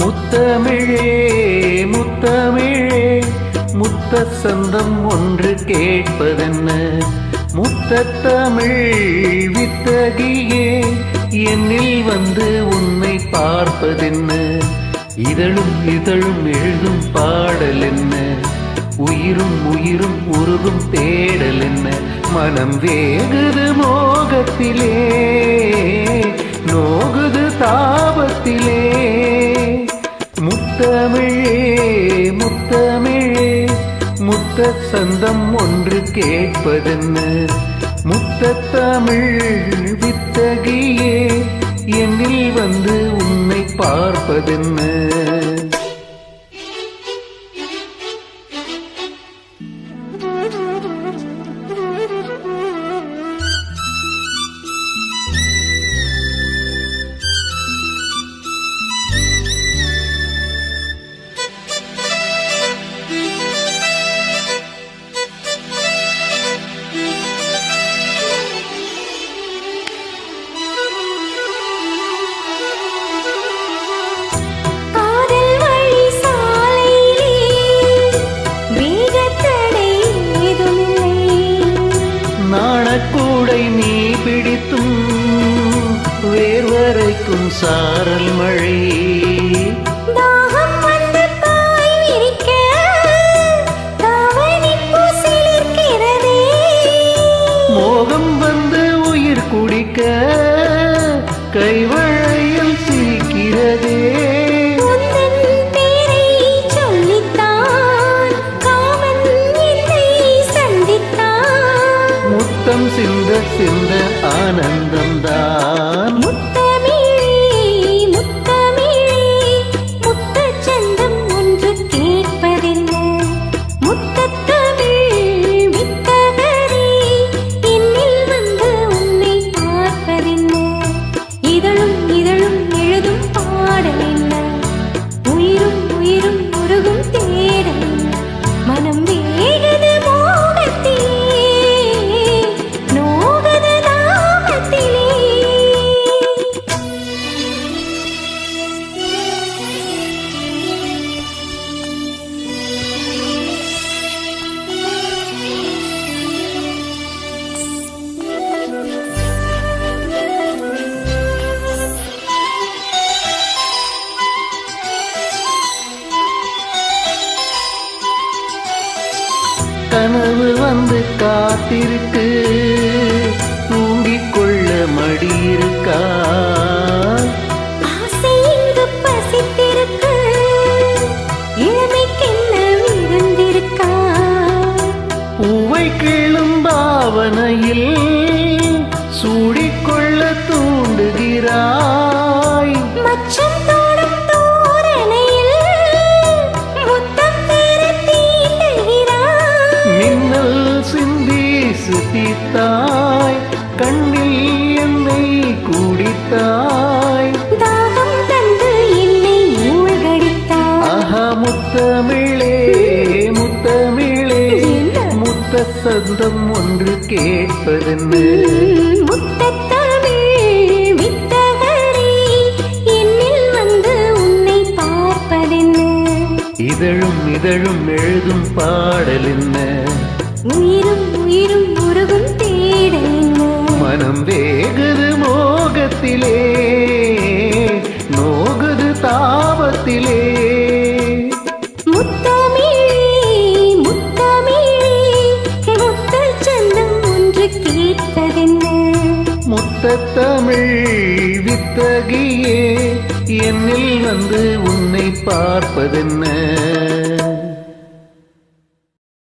முத்தமிழே முத்தமிழே முத்த சந்தம் ஒன்று கேட்பதென்ன முத்தமிழ் வித்தகியே என்னில் வந்து உன்னை பார்ப்பதென்ன இதழும் இதழும் எழுதும் பாடல் என்ன உயிரும் உயிரும் உருகும் தேடல் என்ன மனம் வேகுது மோகத்திலே நோகுது தாபத்திலே முத்தமிழே முத்தமிழே முத்த சந்தம் ஒன்று கேட்பதென்ன முத்தமிழ் வித்தகியே என்னில் வந்து உன்னை பார்ப்பதென்ன கூடை நீ பிடித்தும் வேர்வரைக்கும் சாரல் மழை மோகம் வந்து உயிர் குடிக்க கைவளையில் சிரிக்கிறதே முத்தம் சிந்த சிந்த ஆனந்தம்தான் முத்தமிழே முத்தமிழே முத்தச் சந்தம் ஒன்று கேட்பதென்ன முத்தமிழ் வித்தகரே என்னில் வந்து உன்னை பார்ப்பதென்ன இதழும் இதழும் எழுதும் பாடல் என்ன உயிரும் உயிரும் உருகும் தேடல் என்ன மனம் வேகது மோகத்திலே கனவு வந்து காத்திருக்கு தூங்கிக் கொள்ள மடி இருக்கா ஆசை இங்கு பசித்திருக்கு இளமைக்கென்ன விருந்திருக்கா பூவை கிள்ளும் பாவனையில் சூடிக்கொள்ள தூண்டுகிறாய் மச்சம் தோடும் தோரணையில் முத்தம் பெற தீண்டுகிறாய் மின்னல் சிந்தி சுத்தித்தாய் கண்ணில் என்னை கூடித்தாய் தாகம் தந்து என்னை மூழ்கடித்தாய் ஆஹா முத்தமிழே முத்தமிழே முத்த சந்தம் ஒன்று கேட்பதென்ன முத்தமிழ் வித்தகரே என்னில் வந்து உன்னை பார்ப்பதென்ன இதழும் இதழும் எழுதும் பாடல் என்ன உயிரும் உயிரும் உருகும் தேடல் என்ன மனம் வேகுது மோகத்திலே நோகுது தாபத்திலே முத்தமிழே முத்தமிழே முத்தச் சந்தம் ஒன்று கேட்பதென்ன முத்தமிழ் வித்தகியே என்னில் வந்து உன்னை பார்ப்பதென்ன